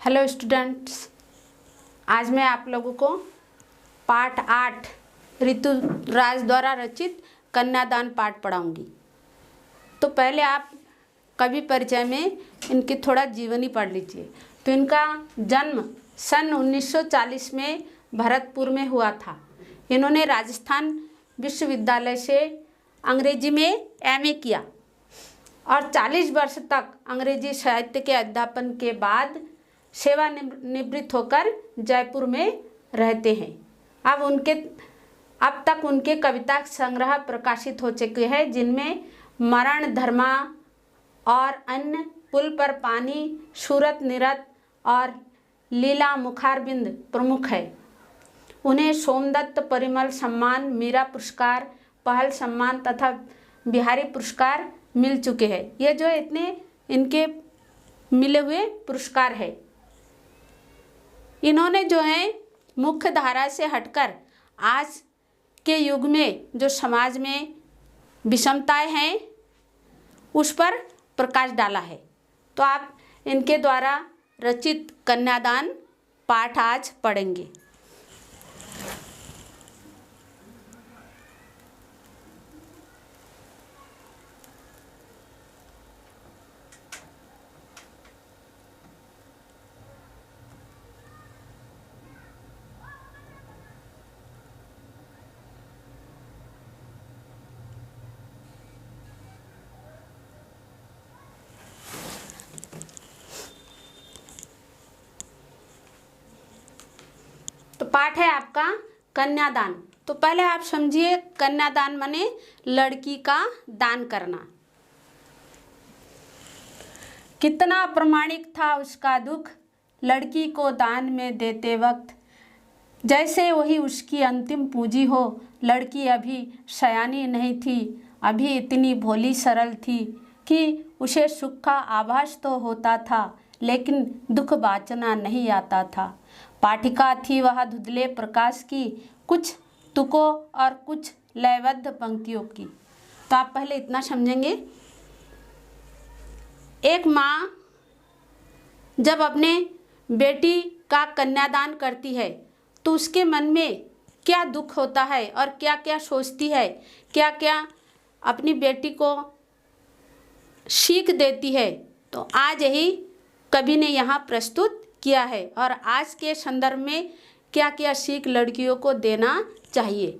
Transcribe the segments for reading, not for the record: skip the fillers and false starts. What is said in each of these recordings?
Hello students, आज मैं आप लोगों को पाठ 8 ऋतुराज द्वारा रचित कन्यादान पाठ पढ़ाऊंगी। तो पहले आप कवि परिचय में इनकी थोड़ा जीवनी पढ़ लीजिए। तो इनका जन्म सन 1940 में भरतपुर में हुआ था। इन्होंने राजस्थान विश्वविद्यालय से अंग्रेजी में एमए किया और 40 वर्ष तक अंग्रेजी साहित्य के अध्यापन के बाद सेवानिवृत्त होकर जयपुर में रहते हैं। अब तक उनके कविता संग्रह प्रकाशित हो चुके हैं, जिनमें मरण धर्मा और अन्य, पुल पर पानी, सूरत निरत और लीला मुखारबिंद प्रमुख है। उन्हें सोमदत्त परिमल सम्मान, मीरा पुरस्कार, पहल सम्मान तथा बिहारी पुरस्कार मिल चुके हैं। ये जो इतने इनके मिले हुए पुरस्कार है। इन्होंने जो है मुख्य धारा से हटकर आज के युग में जो समाज में विषमताएं हैं उस पर प्रकाश डाला है। तो आप इनके द्वारा रचित कन्यादान पाठ आज पढ़ेंगे। तो पाठ है आपका कन्यादान। तो पहले आप समझिए, कन्यादान माने लड़की का दान करना। कितना प्रमाणिक था उसका दुख लड़की को दान में देते वक्त, जैसे वही उसकी अंतिम पूंजी हो। लड़की अभी सयानी नहीं थी, अभी इतनी भोली सरल थी कि उसे सुख का आभास तो होता था, लेकिन दुख वाचना नहीं आता था। पाठिका थी वह धुंधले प्रकाश की, कुछ तुकों और कुछ लयबद्ध पंक्तियों की। तो आप पहले इतना समझेंगे, एक माँ जब अपने बेटी का कन्यादान करती है तो उसके मन में क्या दुख होता है और क्या क्या सोचती है, क्या क्या अपनी बेटी को सीख देती है। तो आज यही कवि ने यहाँ प्रस्तुत किया है और आज के संदर्भ में क्या क्या सीख लड़कियों को देना चाहिए।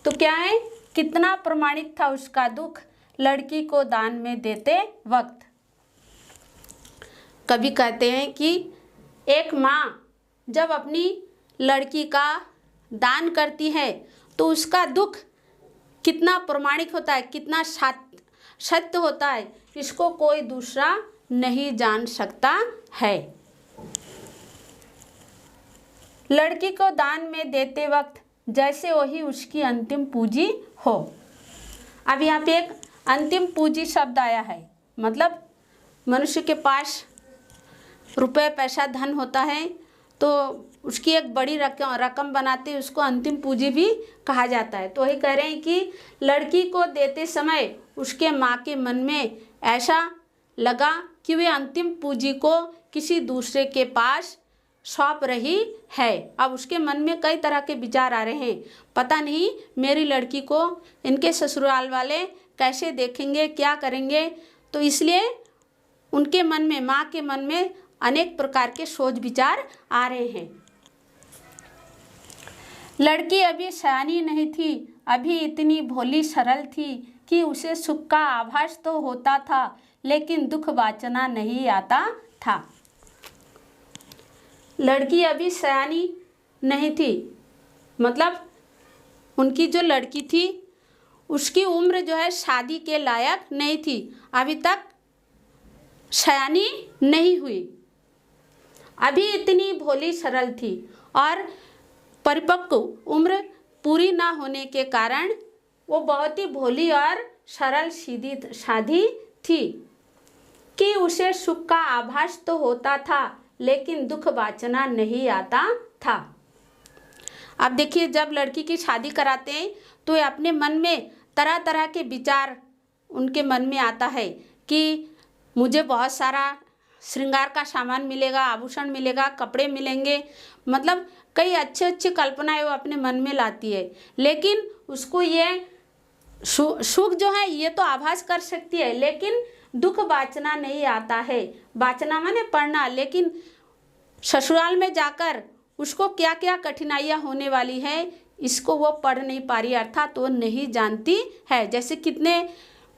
तो क्या है, कितना प्रमाणिक था उसका दुख लड़की को दान में देते वक्त। कवि कहते हैं कि एक माँ जब अपनी लड़की का दान करती है तो उसका दुख कितना प्रमाणिक होता है, कितना सत्य होता है, इसको कोई दूसरा नहीं जान सकता है। लड़की को दान में देते वक्त जैसे वही उसकी अंतिम पूंजी हो। अब यहाँ पे एक अंतिम पूंजी शब्द आया है, मतलब मनुष्य के पास रुपए पैसा धन होता है तो उसकी एक बड़ी रकम बनाते हैं, उसको अंतिम पूंजी भी कहा जाता है। तो वही कह रहे हैं कि लड़की को देते समय उसके माँ के मन में ऐसा लगा कि वे अंतिम पूंजी को किसी दूसरे के पास सौंप रही है। अब उसके मन में कई तरह के विचार आ रहे हैं, पता नहीं मेरी लड़की को इनके ससुराल वाले कैसे देखेंगे, क्या करेंगे। तो इसलिए उनके मन में, माँ के मन में अनेक प्रकार के सोच विचार आ रहे हैं। लड़की अभी सयानी नहीं थी, अभी इतनी भोली सरल थी कि उसे सुख का आभास तो होता था, लेकिन दुख वाचना नहीं आता था। लड़की अभी सयानी नहीं थी, मतलब उनकी जो लड़की थी उसकी उम्र जो है शादी के लायक नहीं थी, अभी तक सयानी नहीं हुई, अभी इतनी भोली सरल थी और परिपक्व उम्र पूरी ना होने के कारण वो बहुत ही भोली और सरल सीधी साधी थी कि उसे सुख का आभास तो होता था, लेकिन दुख वाचना नहीं आता था। अब देखिए, जब लड़की की शादी कराते हैं तो अपने मन में तरह तरह के विचार उनके मन में आता है कि मुझे बहुत सारा श्रृंगार का सामान मिलेगा, आभूषण मिलेगा, कपड़े मिलेंगे, मतलब कई अच्छे अच्छी कल्पनाएं वो अपने मन में लाती है। लेकिन उसको ये सुख जो है ये तो आभास कर सकती है, लेकिन दुख वाचना नहीं आता है। वाचना माने पढ़ना, लेकिन ससुराल में जाकर उसको क्या क्या कठिनाइयाँ होने वाली है इसको वो पढ़ नहीं पा रही, अर्थात वो नहीं जानती है। जैसे कितने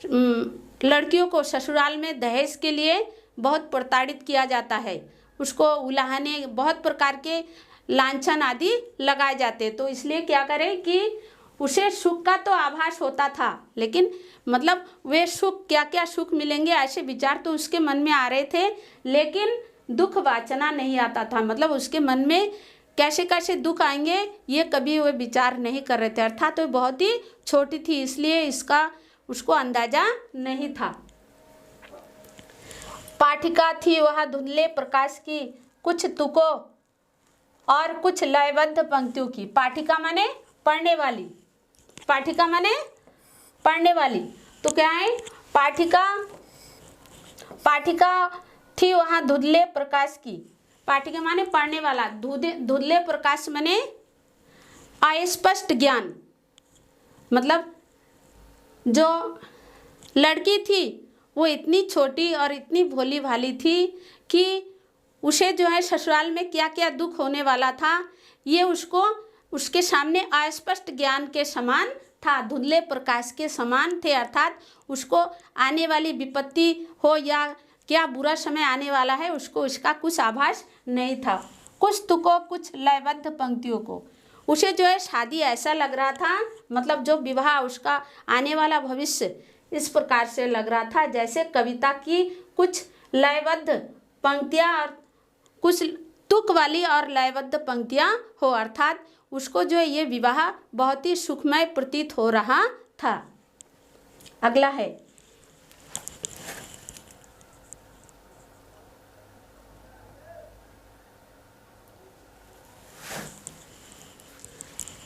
लड़कियों को ससुराल में दहेज के लिए बहुत प्रताड़ित किया जाता है, उसको उलाहने बहुत प्रकार के लांछन आदि लगाए जाते। तो इसलिए क्या करें कि उसे सुख का तो आभास होता था, लेकिन मतलब वे सुख क्या क्या सुख मिलेंगे ऐसे विचार तो उसके मन में आ रहे थे, लेकिन दुख वाचना नहीं आता था। मतलब उसके मन में कैसे कैसे दुख आएंगे ये कभी वे विचार नहीं कर रहे थे, अर्थात तो बहुत ही छोटी थी, इसलिए इसका उसको अंदाजा नहीं था। पाठिका थी वह धुंधले प्रकाश की, कुछ तुकों और कुछ लयबद्ध पंक्तियों की। पाठिका माने पढ़ने वाली, पाठिका माने पढ़ने वाली। तो क्या है पाठिका, पाठिका थी वहाँ धुंधले प्रकाश की। पाठिका माने पढ़ने वाला, धुंधले प्रकाश माने अस्पष्ट ज्ञान। मतलब जो लड़की थी वो इतनी छोटी और इतनी भोली भाली थी कि उसे जो है ससुराल में क्या क्या दुख होने वाला था ये उसको उसके सामने अस्पष्ट ज्ञान के समान था, धुंधले प्रकाश के समान थे। अर्थात उसको आने वाली विपत्ति हो या क्या बुरा समय आने वाला है उसको इसका कुछ आभास नहीं था। कुछ तुकों कुछ लयबद्ध पंक्तियों को, उसे जो है शादी ऐसा लग रहा था, मतलब जो विवाह उसका आने वाला भविष्य इस प्रकार से लग रहा था जैसे कविता की कुछ लयबद्ध पंक्तियाँ और कुछ तुक वाली और लयबद्ध पंक्तियाँ हो, अर्थात उसको जो है ये विवाह बहुत ही सुखमय प्रतीत हो रहा था। अगला है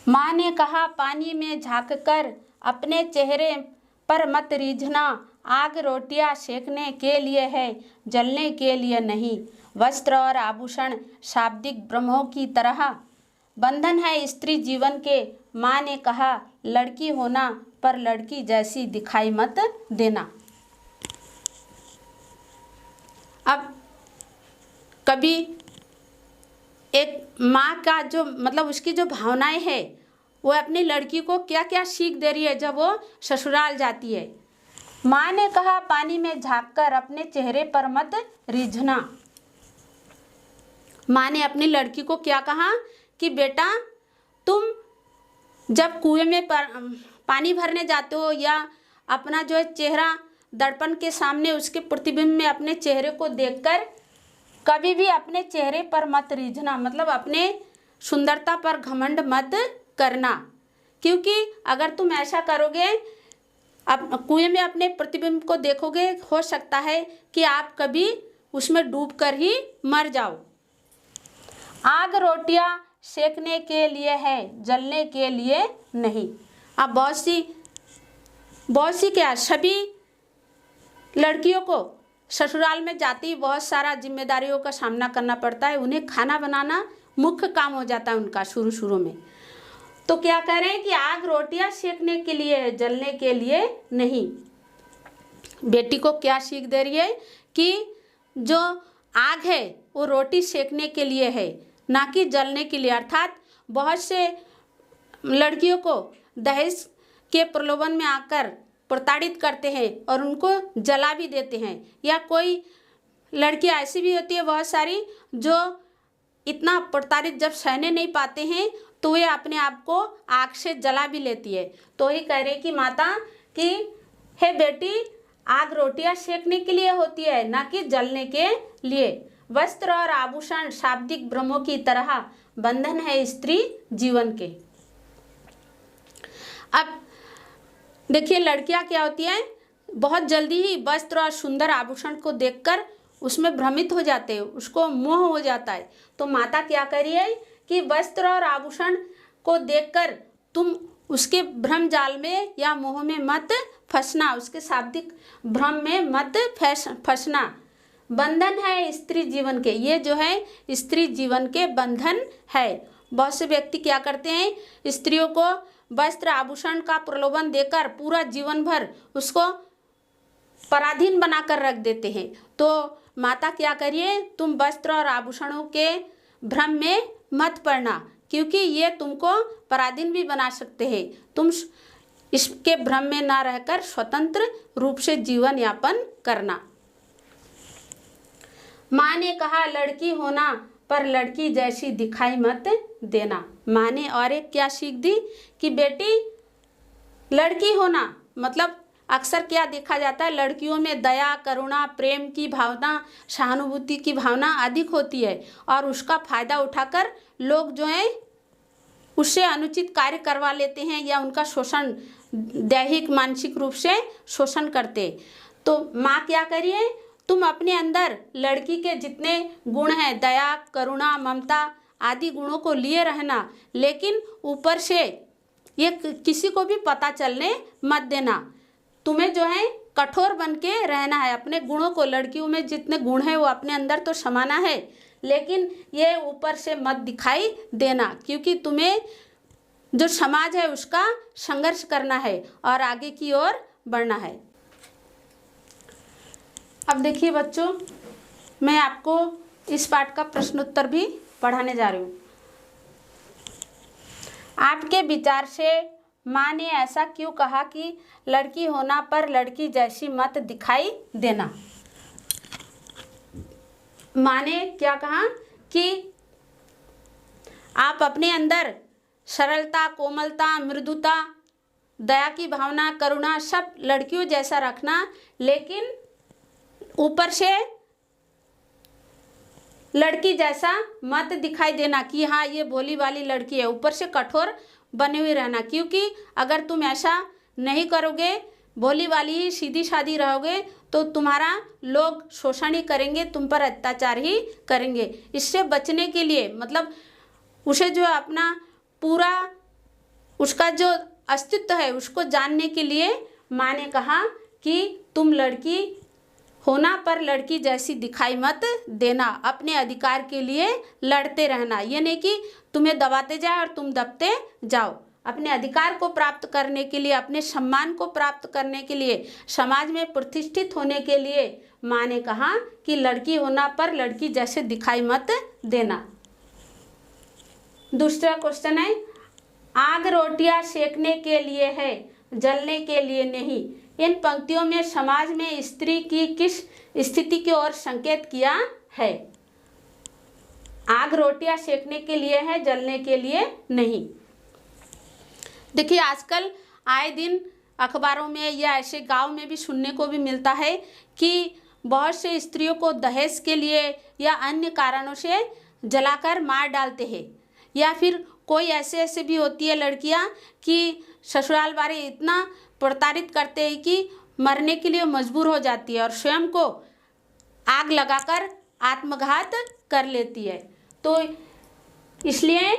माँ ने कहा पानी में झांककर अपने चेहरे पर मत रीझना, आग रोटियां सेकने के लिए है, जलने के लिए नहीं। वस्त्र और आभूषण शाब्दिक ब्रह्मों की तरह बंधन है स्त्री जीवन के। माँ ने कहा लड़की होना पर लड़की जैसी दिखाई मत देना। अब कभी एक माँ का जो मतलब उसकी जो भावनाएं है वो अपनी लड़की को क्या क्या सीख दे रही है जब वो ससुराल जाती है। माँ ने कहा पानी में झांककर अपने चेहरे पर मत रीझना। माँ ने अपनी लड़की को क्या कहा कि बेटा तुम जब कुएं में पानी भरने जाते हो या अपना जो है चेहरा दर्पण के सामने उसके प्रतिबिंब में अपने चेहरे को देखकर कभी भी अपने चेहरे पर मत रीझना, मतलब अपने सुंदरता पर घमंड मत करना, क्योंकि अगर तुम ऐसा करोगे अब कुएं में अपने प्रतिबिंब को देखोगे हो सकता है कि आप कभी उसमें डूबकर ही मर जाओ। आग रोटियां सेकने के लिए है, जलने के लिए नहीं। अब बहुत सी क्या सभी लड़कियों को ससुराल में जाती बहुत सारा जिम्मेदारियों का सामना करना पड़ता है, उन्हें खाना बनाना मुख्य काम हो जाता है उनका शुरू में। तो क्या कह रहे हैं कि आग रोटियां सेकने के लिए, जलने के लिए नहीं। बेटी को क्या सीख दे रही है कि जो आग है वो रोटी सेकने के लिए है, ना कि जलने के लिए। अर्थात बहुत से लड़कियों को दहेज के प्रलोभन में आकर प्रताड़ित करते हैं और उनको जला भी देते हैं, या कोई लड़कियां ऐसी भी होती है बहुत सारी जो इतना प्रताड़ित जब सहने नहीं पाते हैं तो वे अपने आप को आग से जला भी लेती है। तो ही कह रहे कि माता कि हे बेटी आग रोटियां सेकने के लिए होती है, ना कि जलने के लिए। वस्त्र और आभूषण शाब्दिक ब्रह्मों की तरह बंधन है स्त्री जीवन के। अब देखिए लड़कियां क्या होती हैं, बहुत जल्दी ही वस्त्र और सुंदर आभूषण को देखकर उसमें भ्रमित हो जाते हैं, उसको मोह हो जाता है। तो माता क्या कर रही है कि वस्त्र और आभूषण को देखकर तुम उसके भ्रम जाल में या मोह में मत फंसना, उसके शाब्दिक भ्रम में मत फंसना। बंधन है स्त्री जीवन के, ये जो है स्त्री जीवन के बंधन है। बहुत से व्यक्ति क्या करते हैं, स्त्रियों को वस्त्र आभूषण का प्रलोभन देकर पूरा जीवन भर उसको पराधीन बनाकर रख देते हैं। तो माता क्या करिए, तुम वस्त्र और आभूषणों के भ्रम में मत पड़ना, क्योंकि ये तुमको पराधीन भी बना सकते हैं। तुम इसके भ्रम में ना रहकर स्वतंत्र रूप से जीवन यापन करना। माँ ने कहा लड़की होना पर लड़की जैसी दिखाई मत देना। माँ ने और एक क्या सीख दी कि बेटी लड़की होना मतलब अक्सर क्या देखा जाता है, लड़कियों में दया, करुणा, प्रेम की भावना, सहानुभूति की भावना अधिक होती है और उसका फायदा उठाकर लोग जो है उससे अनुचित कार्य करवा लेते हैं या उनका शोषण, दैहिक मानसिक रूप से शोषण करते। तो माँ क्या करिए, तुम अपने अंदर लड़की के जितने गुण हैं, दया, करुणा, ममता आदि गुणों को लिए रहना, लेकिन ऊपर से ये किसी को भी पता चलने मत देना। तुम्हें जो है कठोर बन के रहना है, अपने गुणों को, लड़कियों में जितने गुण हैं वो अपने अंदर तो समाना है, लेकिन ये ऊपर से मत दिखाई देना, क्योंकि तुम्हें जो समाज है उसका संघर्ष करना है और आगे की ओर बढ़ना है। अब देखिए बच्चों, मैं आपको इस पाठ का प्रश्नोत्तर भी पढ़ाने जा रही हूँ। आपके विचार से माँ ने ऐसा क्यों कहा कि लड़की होना पर लड़की जैसी मत दिखाई देना। माँ ने क्या कहा कि आप अपने अंदर सरलता, कोमलता, मृदुता, दया की भावना, करुणा सब लड़कियों जैसा रखना, लेकिन ऊपर से लड़की जैसा मत दिखाई देना कि हाँ ये भोली वाली लड़की है। ऊपर से कठोर बने हुए रहना, क्योंकि अगर तुम ऐसा नहीं करोगे, भोली वाली ही सीधी सादी रहोगे, तो तुम्हारा लोग शोषण ही करेंगे, तुम पर अत्याचार ही करेंगे। इससे बचने के लिए मतलब उसे जो अपना पूरा उसका जो अस्तित्व है उसको जानने के लिए माँ ने कहा कि तुम लड़की होना पर लड़की जैसी दिखाई मत देना, अपने अधिकार के लिए लड़ते रहना। ये नहीं कि तुम्हें दबाते जाए और तुम दबते जाओ। अपने अधिकार को प्राप्त करने के लिए, अपने सम्मान को प्राप्त करने के लिए, समाज में प्रतिष्ठित होने के लिए माँ ने कहा कि लड़की होना पर लड़की जैसे दिखाई मत देना। दूसरा क्वेश्चन है, आग रोटियां सेकने के लिए है, जलने के लिए नहीं। इन पंक्तियों में समाज में स्त्री की किस स्थिति की ओर संकेत किया है। आग रोटियां सेकने के लिए है, जलने के लिए नहीं। देखिए आजकल आए दिन अखबारों में या ऐसे गांव में भी सुनने को भी मिलता है कि बहुत से स्त्रियों को दहेज के लिए या अन्य कारणों से जलाकर मार डालते हैं, या फिर कोई ऐसे भी होती है लड़कियां कि ससुराल वाले इतना प्रताड़ित करते हैं कि मरने के लिए मजबूर हो जाती है और स्वयं को आग लगाकर आत्मघात कर लेती है। तो इसलिए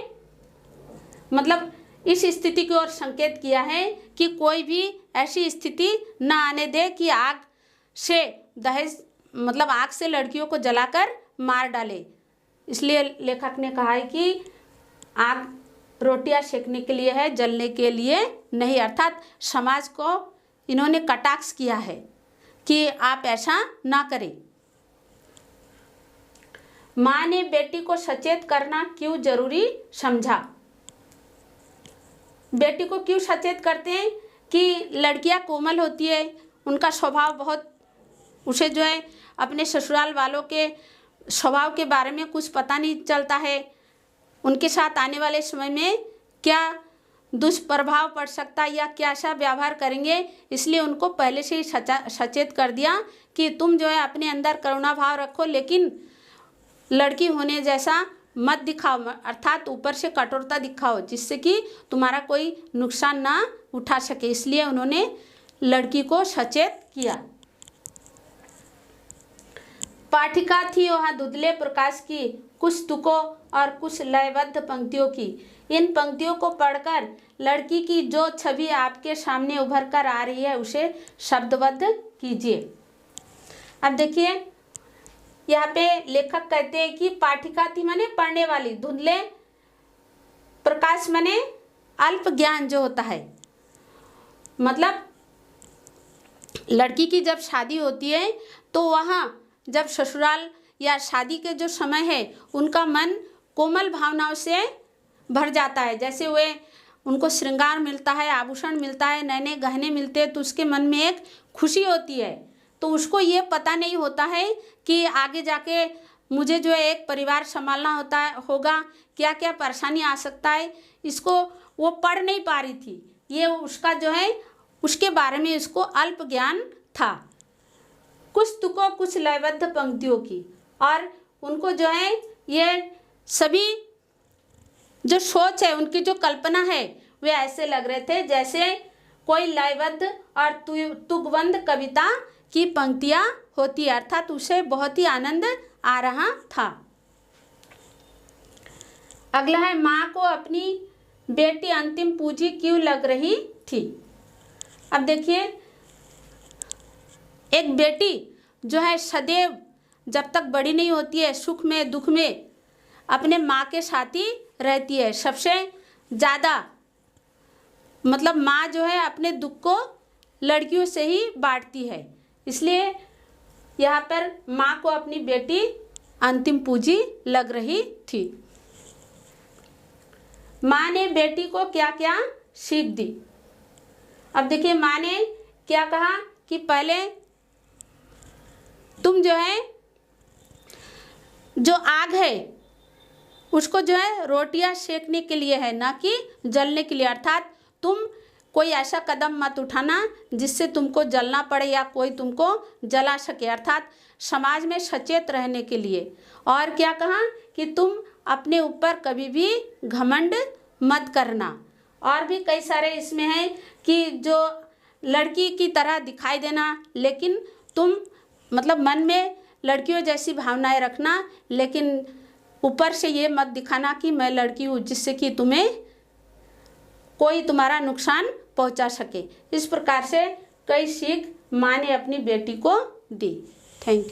मतलब इस स्थिति की ओर संकेत किया है कि कोई भी ऐसी स्थिति न आने दे कि आग से दहेज मतलब आग से लड़कियों को जलाकर मार डाले। इसलिए लेखक ने कहा है कि आग रोटियां सेकने के लिए है, जलने के लिए नहीं। अर्थात समाज को इन्होंने कटाक्ष किया है कि आप ऐसा ना करें। माँ ने बेटी को सचेत करना क्यों जरूरी समझा। बेटी को क्यों सचेत करते हैं कि लड़कियां कोमल होती है, उनका स्वभाव बहुत, उसे जो है अपने ससुराल वालों के स्वभाव के बारे में कुछ पता नहीं चलता है, उनके साथ आने वाले समय में क्या दुष्प्रभाव पड़ सकता है या क्या सा व्यवहार करेंगे। इसलिए उनको पहले से ही सचेत कर दिया कि तुम जो है अपने अंदर करुणा भाव रखो, लेकिन लड़की होने जैसा मत दिखाओ, अर्थात ऊपर से कठोरता दिखाओ जिससे कि तुम्हारा कोई नुकसान ना उठा सके। इसलिए उन्होंने लड़की को सचेत किया। पाठिका थी वहाँ धुंधले प्रकाश की, कुछ तुकों और कुछ लयबद्ध पंक्तियों की। इन पंक्तियों को पढ़कर लड़की की जो छवि आपके सामने उभर कर आ रही है उसे शब्दबद्ध कीजिए। अब देखिए यहाँ पे लेखक कहते हैं कि पाठिका थी माने पढ़ने वाली, धुंधले प्रकाश माने अल्प ज्ञान जो होता है। मतलब लड़की की जब शादी होती है तो वहाँ जब ससुराल या शादी के जो समय है उनका मन कोमल भावनाओं से भर जाता है। जैसे वे उनको श्रृंगार मिलता है, आभूषण मिलता है, नए नए गहने मिलते हैं तो उसके मन में एक खुशी होती है। तो उसको ये पता नहीं होता है कि आगे जाके मुझे जो है एक परिवार संभालना होगा, क्या क्या परेशानी आ सकता है, इसको वो पढ़ नहीं पा रही थी। ये उसका जो है उसके बारे में इसको अल्प ज्ञान था। कुछ तुकों कुछ लयबद्ध पंक्तियों की, और उनको जो है ये सभी जो सोच है, उनकी जो कल्पना है, वे ऐसे लग रहे थे जैसे कोई लयबद्ध और तुकबंद कविता की पंक्तियाँ होती है, अर्थात उसे बहुत ही आनंद आ रहा था। अगला है, माँ को अपनी बेटी अंतिम पूंजी क्यों लग रही थी। अब देखिए, एक बेटी जो है सदैव जब तक बड़ी नहीं होती है सुख में दुख में अपने माँ के साथ ही रहती है। सबसे ज़्यादा मतलब माँ जो है अपने दुख को लड़कियों से ही बांटती है, इसलिए यहाँ पर माँ को अपनी बेटी अंतिम पूंजी लग रही थी। माँ ने बेटी को क्या क्या सीख दी। अब देखिए, माँ ने क्या कहा कि पहले तुम जो है जो आग है उसको जो है रोटियां सेकने के लिए है, ना कि जलने के लिए। अर्थात तुम कोई ऐसा कदम मत उठाना जिससे तुमको जलना पड़े या कोई तुमको जला सके, अर्थात समाज में सचेत रहने के लिए। और क्या कहा कि तुम अपने ऊपर कभी भी घमंड मत करना। और भी कई सारे इसमें है कि जो लड़की की तरह दिखाई देना, लेकिन तुम मतलब मन में लड़कियों जैसी भावनाएं रखना, लेकिन ऊपर से ये मत दिखाना कि मैं लड़की हूँ, जिससे कि तुम्हें कोई तुम्हारा नुकसान पहुंचा सके। इस प्रकार से कई सीख माँ ने अपनी बेटी को दी।